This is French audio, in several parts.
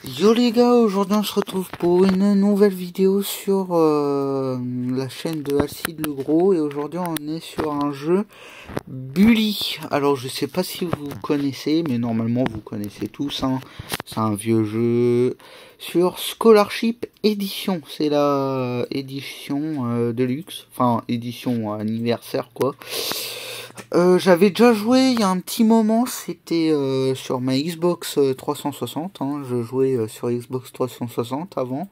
Yo les gars, aujourd'hui on se retrouve pour une nouvelle vidéo sur la chaîne de Alcide Le Gros. Et aujourd'hui on est sur un jeu Bully. Alors je sais pas si vous connaissez, mais normalement vous connaissez tous, hein. C'est un vieux jeu sur Scholarship Edition. C'est la édition Deluxe, enfin édition anniversaire quoi. J'avais déjà joué il y a un petit moment, c'était sur ma Xbox 360, hein, je jouais sur Xbox 360 avant.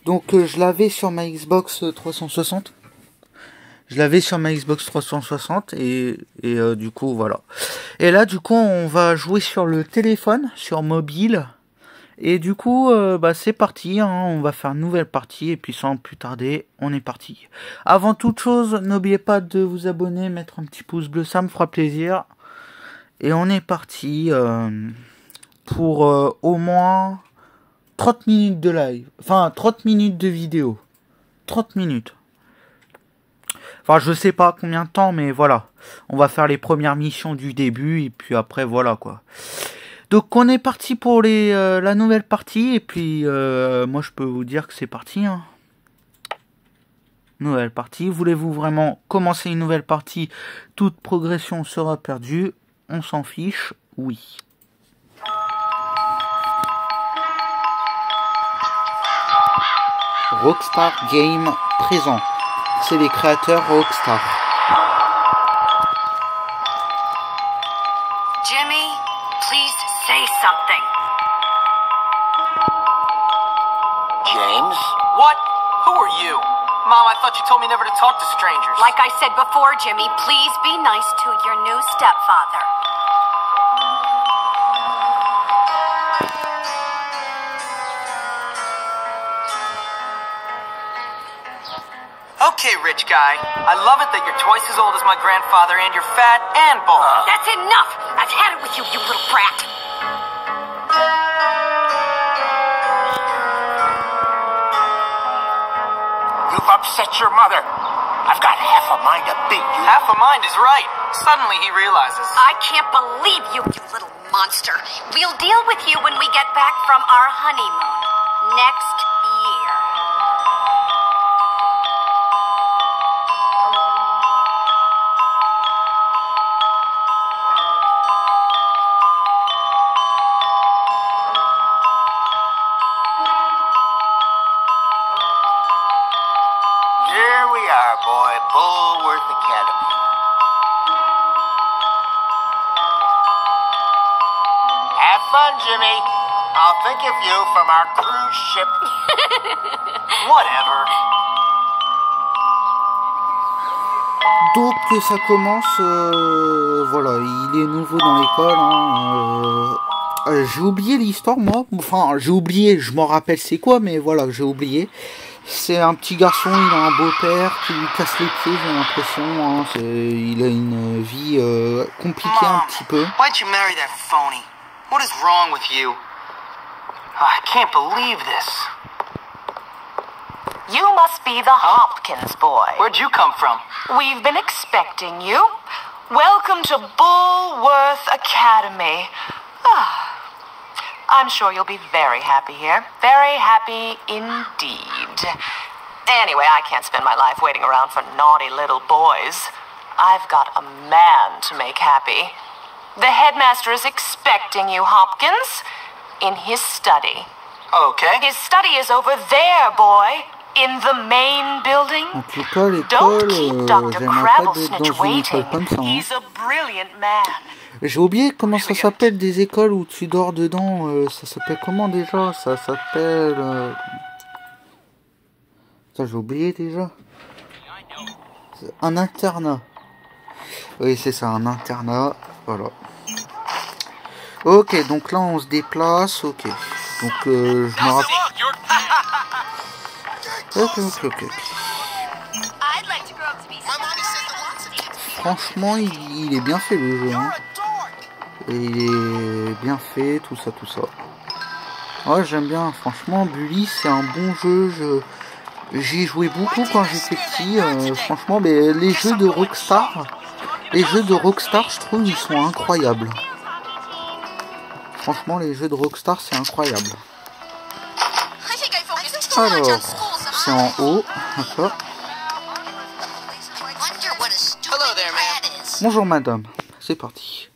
Donc je l'avais sur ma Xbox 360. Je l'avais sur ma Xbox 360 et du coup voilà. Et là du coup on va jouer sur le téléphone, sur mobile. Et du coup, c'est parti, hein, on va faire une nouvelle partie, et puis sans plus tarder, on est parti. Avant toute chose, n'oubliez pas de vous abonner, mettre un petit pouce bleu, ça me fera plaisir. Et on est parti pour au moins 30 minutes de live, enfin 30 minutes de vidéo. 30 minutes. Enfin, je sais pas combien de temps, mais voilà. On va faire les premières missions du début, et puis après, voilà quoi. Donc on est parti pour la nouvelle partie, et puis moi je peux vous dire que c'est parti, hein. Nouvelle partie, voulez-vous vraiment commencer une nouvelle partie? Toute progression sera perdue, on s'en fiche, oui. Rockstar Game présent, c'est les créateurs Rockstar. Jimmy, please say something. James? What? Who are you? Mom, I thought you told me never to talk to strangers. Like I said before, Jimmy, please be nice to your new stepfather. Okay, rich guy. I love it that you're twice as old as my grandfather and you're fat and bald. That's enough! I've had it with you, you little brat! You've upset your mother. I've got half a mind to beat you. Half a mind is right. Suddenly he realizes. I can't believe you, you little monster. We'll deal with you when we get back from our honeymoon. Next year. Here we are, boy. Bullworth Academy. Have fun, Jimmy. I'll think of you from our cruise ship. Whatever. Donc ça commence, voilà, il est nouveau dans l'école, hein, j'ai oublié l'histoire moi, enfin j'ai oublié, je m'en rappelle c'est quoi, mais voilà, j'ai oublié. C'est un petit garçon, il a un beau-père qui lui casse les pieds, j'ai l'impression, hein, il a une vie compliquée un petit peu. Why'd you marry that phony? What is wrong with you? I can't believe this. You must be the Hopkins boy. Where'd you come from? We've been expecting you. Welcome to Bullworth Academy. I'm sure you'll be very happy here. Very happy indeed. Anyway, I can't spend my life waiting around for naughty little boys. I've got a man to make happy. The headmaster is expecting you, Hopkins, in his study. Okay. His study is over there, boy. In the main building. En tout cas Don't l'école, keep Dr. j'aimerais pas Crabblesnitch d'être dans une école comme ça, hein. He's a brilliant man. J'ai oublié comment ça s'appelle des écoles où tu dors dedans, ça s'appelle comment déjà? Ça s'appelle... Ça j'ai oublié déjà. Un internat. Oui c'est ça, un internat, voilà. Ok, donc là on se déplace, ok. Donc je me rappelle... Ok. Franchement il est bien fait le jeu, hein. Et il est bien fait, tout ça. Ouais, j'aime bien, franchement, Bully, c'est un bon jeu. J'y jouais beaucoup quand j'étais petit, franchement, mais les jeux de Rockstar, je trouve, ils sont incroyables. Franchement, les jeux de Rockstar, c'est incroyable. Alors, c'est en haut, d'accord. Bonjour madame, c'est parti.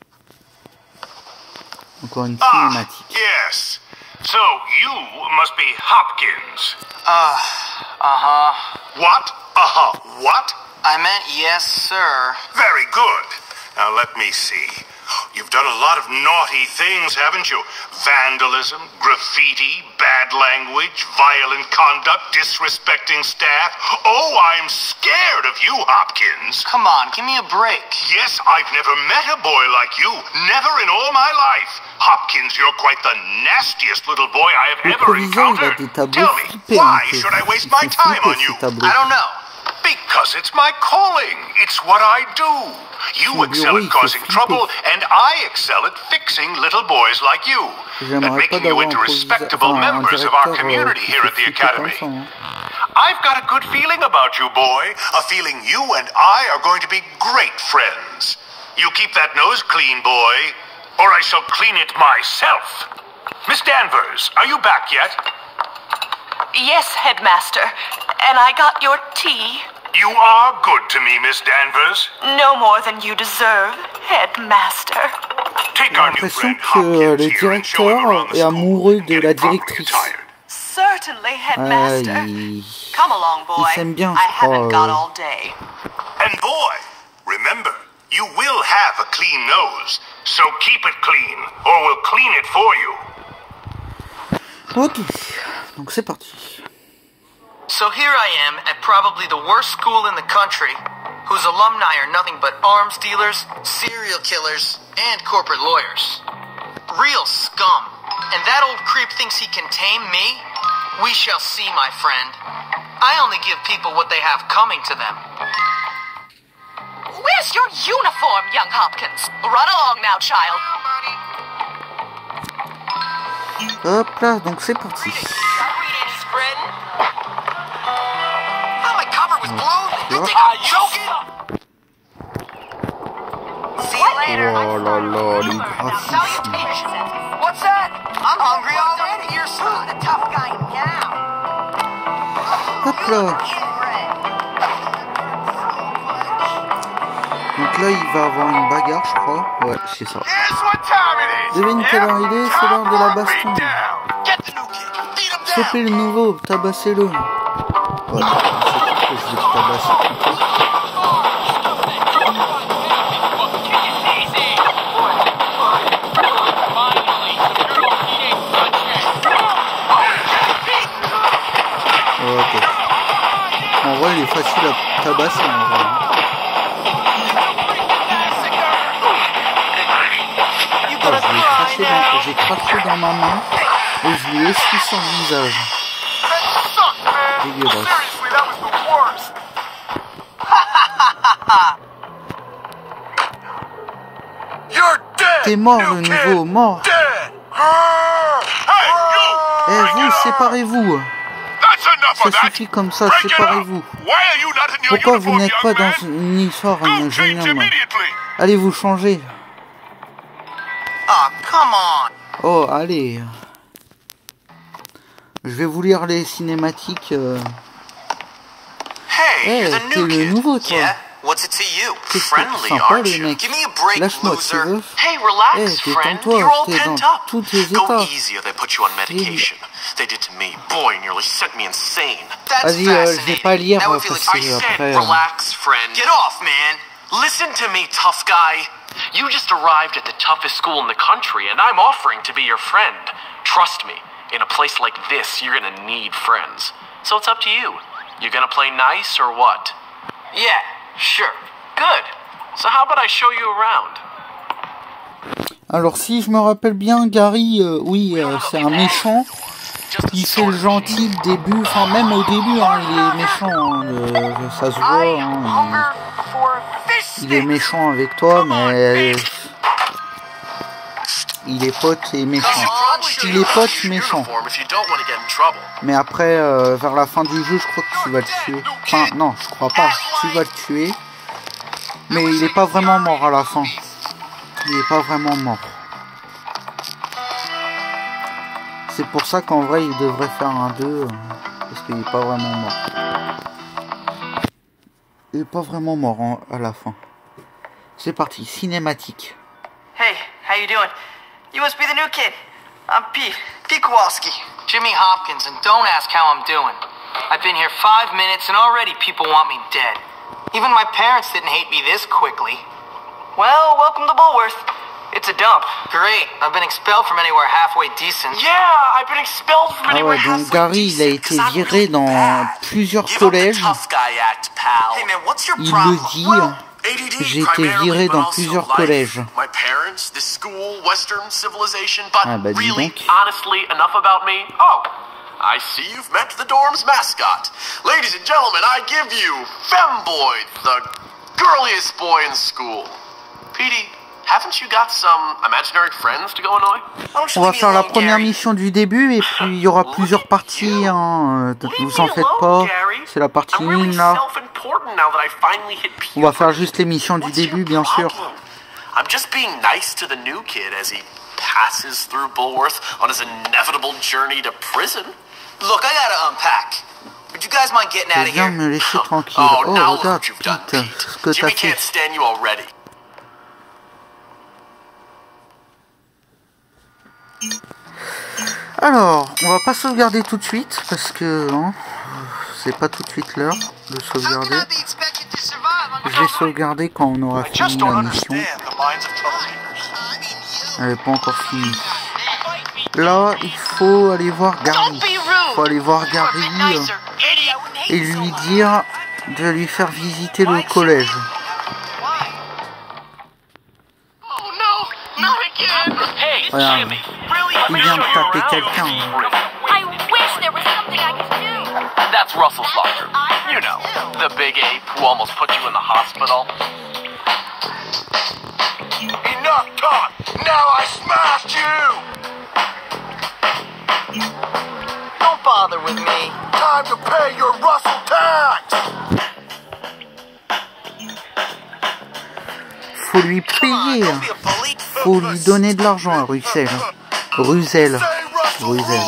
Encore une cinématique. Yes. So you must be Hopkins. What? What? I meant yes, sir. Very good. Now let me see. You've done a lot of naughty things, haven't you? Vandalism, graffiti, bad language, violent conduct, disrespecting staff. Oh, I'm scared of you, Hopkins. Come on, give me a break. Yes, I've never met a boy like you. Never in all my life. Hopkins, you're quite the nastiest little boy I have ever encountered. Tell me, why should I waste my time on you? I don't know. Because it's my calling. It's what I do. You excel at causing trouble, and I excel at fixing little boys like you, and making you into respectable members of our community here at the Academy. I've got a good feeling about you, boy. A feeling you and I are going to be great friends. You keep that nose clean, boy, or I shall clean it myself. Miss Danvers, are you back yet? Yes, Headmaster. And I got your tea. You are good to me, Miss Danvers. No more than you deserve, Headmaster. J'ai l'impression que le directeur est amoureux de la directrice. Certainly, Headmaster. Come along, boy. Il s'aime bien, I je crois. haven't got all day. And boy, remember, you will have a clean nose, so keep it clean, or we'll clean it for you. Ok, donc c'est parti. So here I am at probably the worst school in the country, whose alumni are nothing but arms dealers, serial killers, and corporate lawyers. Real scum. And that old creep thinks he can tame me? We shall see, my friend. I only give people what they have coming to them. Where's your uniform, young Hopkins? Run along now, child. Hop là, donc c'est parti. Oh là là, les graphismes. What's that? I'm hungry already. You're a tough guy now. Hop là. Donc là, il va avoir une bagarre, je crois. Ouais, c'est ça. Devine quelle heure il est, c'est l'heure de la baston. Chopez le nouveau, tabassez-le. Ouais, c'est que je vais te tabasser plutôt. Ok. En vrai, il est facile à tabasser en vrai. J'ai craché dans ma main et je lui ai essuie son visage. Dégueulasse. T'es mort le nouveau, mort. Eh vous, séparez-vous. Ça suffit comme ça, séparez-vous. Pourquoi vous n'êtes pas dans une histoire, jeune homme? Allez vous changer. Oh, allez. Je vais vous lire les cinématiques. Hey, t'es le nouveau, toi. T'es sympa, le mec. Lâche-moi, tu veux. Hey, détends-toi, t'es dans tous tes états. Vas-y, je vais pas lire parce que après... Get off, man. Listen to me, tough guy. You just arrived at the toughest school in the country, and I'm offering to be your friend. Trust me, in a place like this, you're gonna need friends. So it's up to you. You gonna play nice or what? Yeah, sure. Good. So how about I show you around? Alors si je me rappelle bien, Gary, oui, c'est un méchant. Il fait le gentil le début, enfin même au début, hein, il est méchant, hein, ça se voit, hein, il est méchant avec toi, mais il est pote et méchant. Il est pote méchant. Mais après, vers la fin du jeu, je crois que tu vas le tuer. Enfin, non, je crois pas. Tu vas le tuer. Mais il est pas vraiment mort à la fin. Il est pas vraiment mort. C'est pour ça qu'en vrai, il devrait faire un 2, parce qu'il n'est pas vraiment mort. Il n'est pas vraiment mort hein, à la fin. C'est parti, cinématique. Hey, how you doing? You must be the new kid. I'm Pete. Pete Kowalski. Jimmy Hopkins, and don't ask how I'm doing. I've been here 5 minutes and already people want me dead. Even my parents didn't hate me this quickly. Well, welcome to Bullworth. It's a dump. Great. I've been expelled from anywhere halfway decent. Yeah, I've been expelled from anywhere halfway decent. Donc Gary, il a été viré dans plusieurs collèges. Il le dit. J'ai été viré dans plusieurs collèges. Ah bah dis donc. Honestly, enough about me. Oh, I see you've met the dorm's mascot. Ladies and gentlemen, I give you Femboy, the girliest boy in school. Petey, haven't you got some imaginary friends to go annoy? On va faire la première mission du début et puis il y aura plusieurs parties. Hein. Vous en faites pas. C'est la partie 1 là. On va faire juste les missions du début, bien sûr. I'm just being nice to the new kid as he passes through Bullworth on his inevitable journey to prison. Look, I gotta unpack. Would you guys mind getting out of here? Viens me laisser tranquille. Oh, Oh, now regarde, look what you've done, Pete, Pete. ce que t'as Jimmy fait. can't stand you already. Alors, on va pas sauvegarder tout de suite parce que hein, c'est pas tout de suite l'heure de sauvegarder. Je vais sauvegarder quand on aura fini la mission. Elle n'est pas encore finie. Là, il faut aller voir Gary. Il faut aller voir Gary et lui dire de lui faire visiter le collège. Regarde, il vient de taper quelqu'un. That's Russell Slaughter. You know, the big ape who almost put you in the hospital. Enough talk! Now I smashed you! Don't bother with me. Time to pay your Russell tax! Faut lui payer. Faut lui donner de l'argent à Russell. Russell. Russell.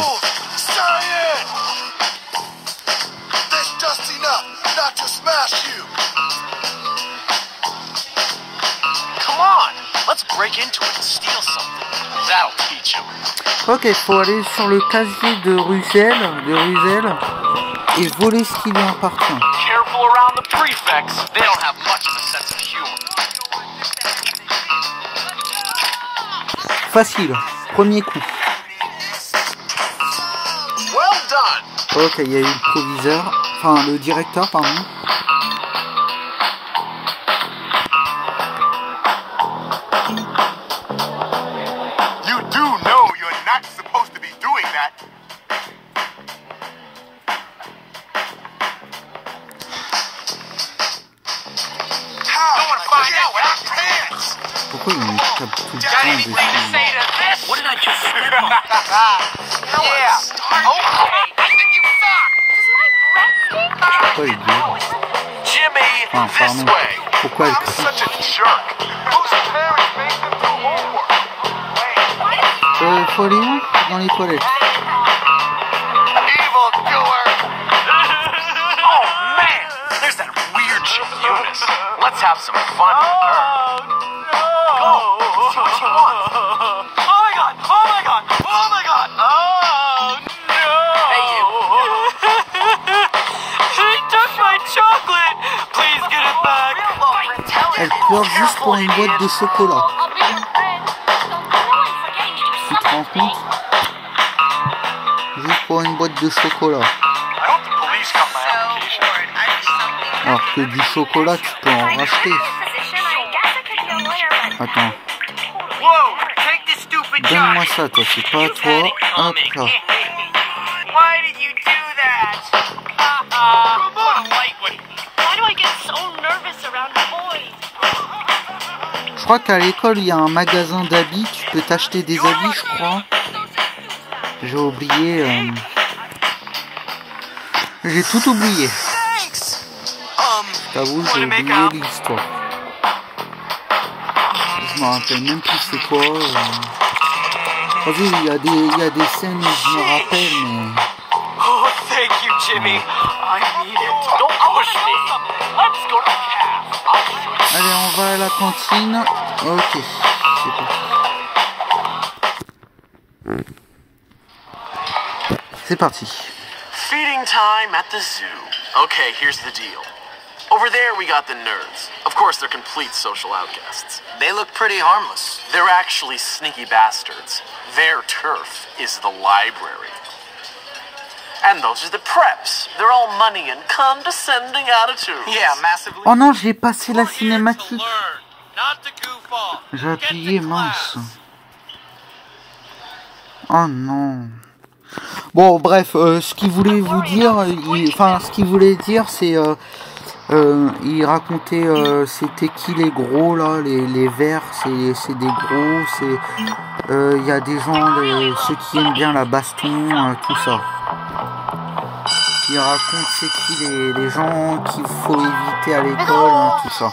Ok, faut aller sur le casier de Russell, et voler ce qui lui appartient. Facile, premier coup. Ok, il y a eu le proviseur, enfin le directeur, pardon. You do know you're not supposed to be doing that. Pourquoi il me tape tout le temps dessus? What did I just say? Pourquoi il gueule? Enfin, pardon. Pourquoi elle crie? Faut aller où? Dans les toilettes. Let's have some fun with her. Go! See what she wants. Oh my god! Oh my god! Oh my god! Oh no! Hey you! He took my chocolate! Please get it back! Elle pleure juste pour une boîte de chocolat. Tu te rends compte? Juste pour une boîte de chocolat. Alors que du chocolat, tu peux en racheter. Attends. Donne-moi ça, toi. C'est pas à toi. Hop là. Je crois qu'à l'école, il y a un magasin d'habits. Tu peux t'acheter des habits, je crois. J'ai oublié. J'ai tout oublié. J'avoue, j'ai oublié l'histoire. Je me rappelle même plus c'est quoi. Vas-y, il y a des scènes où je me rappelle, mais... Oh, thank you, Jimmy. I need it. Don't push me. Let's go to the caf. Allez, on va à la cantine. Ok, c'est parti. C'est parti. Feeding time at the zoo. Okay, here's the deal. Over there we got the nerds. Of course, they're complete social outcasts. They look pretty harmless. They're actually sneaky bastards. Their turf is the library. And those are the preps. They're all money and condescending attitudes. Yeah, massively. Oh non, j'ai passé la cinématique. J'ai appuyé, mince. Oh non. Bon, bref, ce qu'il voulait vous dire, ce qu'il voulait dire, c'est... il racontait c'était qui les gros là, les verts, c'est des gros, c'est il y a des gens, ceux qui aiment bien la baston, tout ça. Il raconte c'est qui les gens qu'il faut éviter à l'école, tout ça.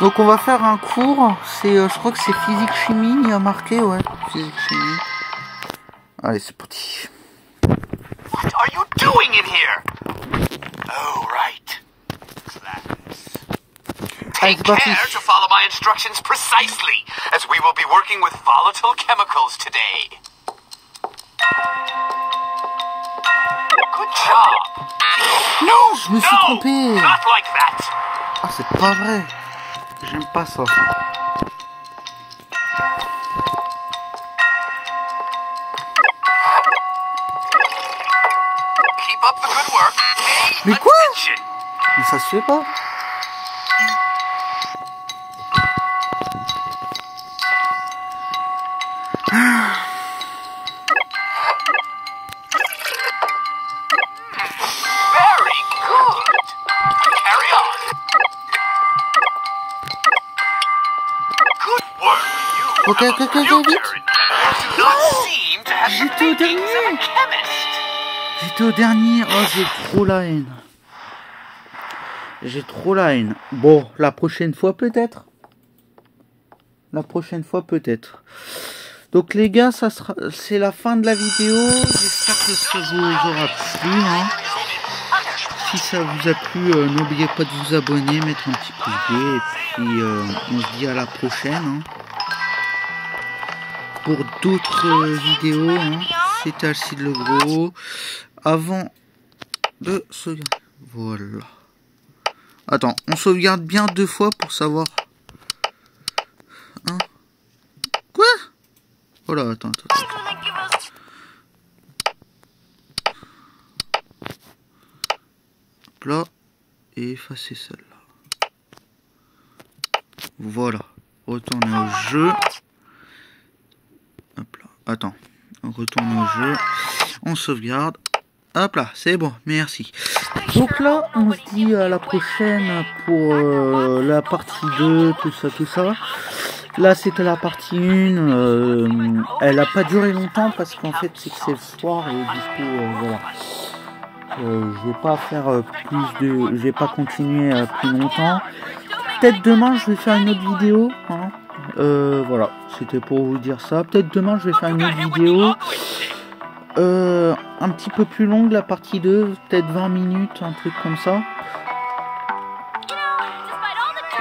Donc on va faire un cours, c'est je crois que c'est physique chimie, il y a marqué, ouais, physique chimie. Allez, c'est parti. What are you doing in here? Oh, right. Take care to follow my instructions precisely, as we will be working with volatile chemicals today. Good job. Non, je me suis trompé. Not like that. Ah, c'est pas vrai. J'aime pas ça. Keep up the good work. Mais quoi? Mais ça se fait pas. Very good. Carry on. Good work. You Ok, have ok, a ok, future vite. in you. Do not seem to have the J'étais au makings of a dernier. chemist. J'étais au dernier. Oh, j'ai trop la haine. J'ai trop la haine. Bon, la prochaine fois peut-être. La prochaine fois peut-être. Donc les gars, ça sera, c'est la fin de la vidéo. J'espère que ça vous aura plu. Hein. Si ça vous a plu, n'oubliez pas de vous abonner, mettre un petit pouce bleu. Et puis on se dit à la prochaine. Hein. Pour d'autres vidéos. Hein. C'était Alcide le Gros. Avant de sauvegarder. Voilà. Attends, on sauvegarde bien 2 fois pour savoir. Hein? Quoi? Oh là, attends. Hop là. Et effacer celle-là. Voilà. Retourner au jeu. Hop là. Attends. On retourne au jeu. On sauvegarde. Hop là, c'est bon, merci. Donc là, on se dit à la prochaine pour la partie 2, tout ça. Là, c'était la partie 1. Elle n'a pas duré longtemps parce qu'en fait, c'est que c'est le soir et du coup, voilà. Je vais pas faire je vais pas continuer plus longtemps. Peut-être demain, je vais faire une autre vidéo. Hein. Voilà, c'était pour vous dire ça. Peut-être demain, je vais faire une autre vidéo. Un petit peu plus longue, la partie 2, peut-être 20 minutes, un truc comme ça.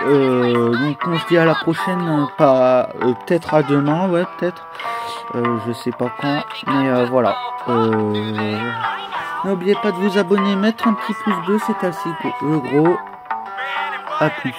Donc on se dit à la prochaine, pas peut-être à demain, ouais, peut-être. Je sais pas quand, mais voilà. N'oubliez pas de vous abonner, mettre un petit pouce bleu, c'est Alcide le Gros. À plus.